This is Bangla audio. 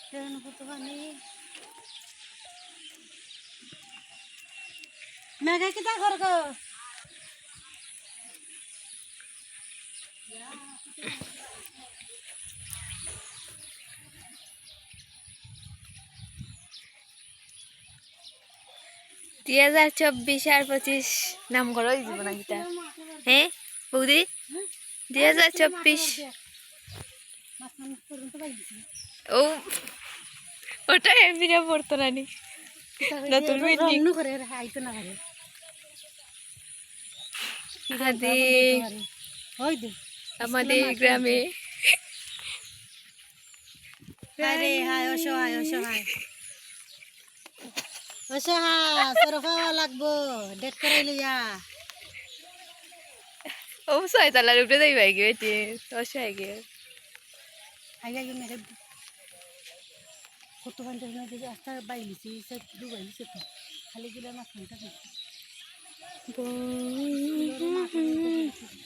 কত পানি মেঘা কিতা করগ 2024 আর 25 নাম করো জীবন গীতা হ্যাঁ বৌদি 2024 ও ওটা এমবিরা পড়তো রানি নতুন বিল্ডিং করে আইতো না করে আদি ওই দে আমাদের গ্রামে আরে হায় অসহায় অসহায় অসহায় সরফাওয়া লাগবো ডেট করাই লইয়া ও ছয়তলার উপরে যাই ভাই গেছে অসহায় গে আইয়া গিয়ে মেরে কত ঘন্টা নদী রাস্তা বাইলিছি সব ডুবাইলিছে তো খালি গিলা মাছ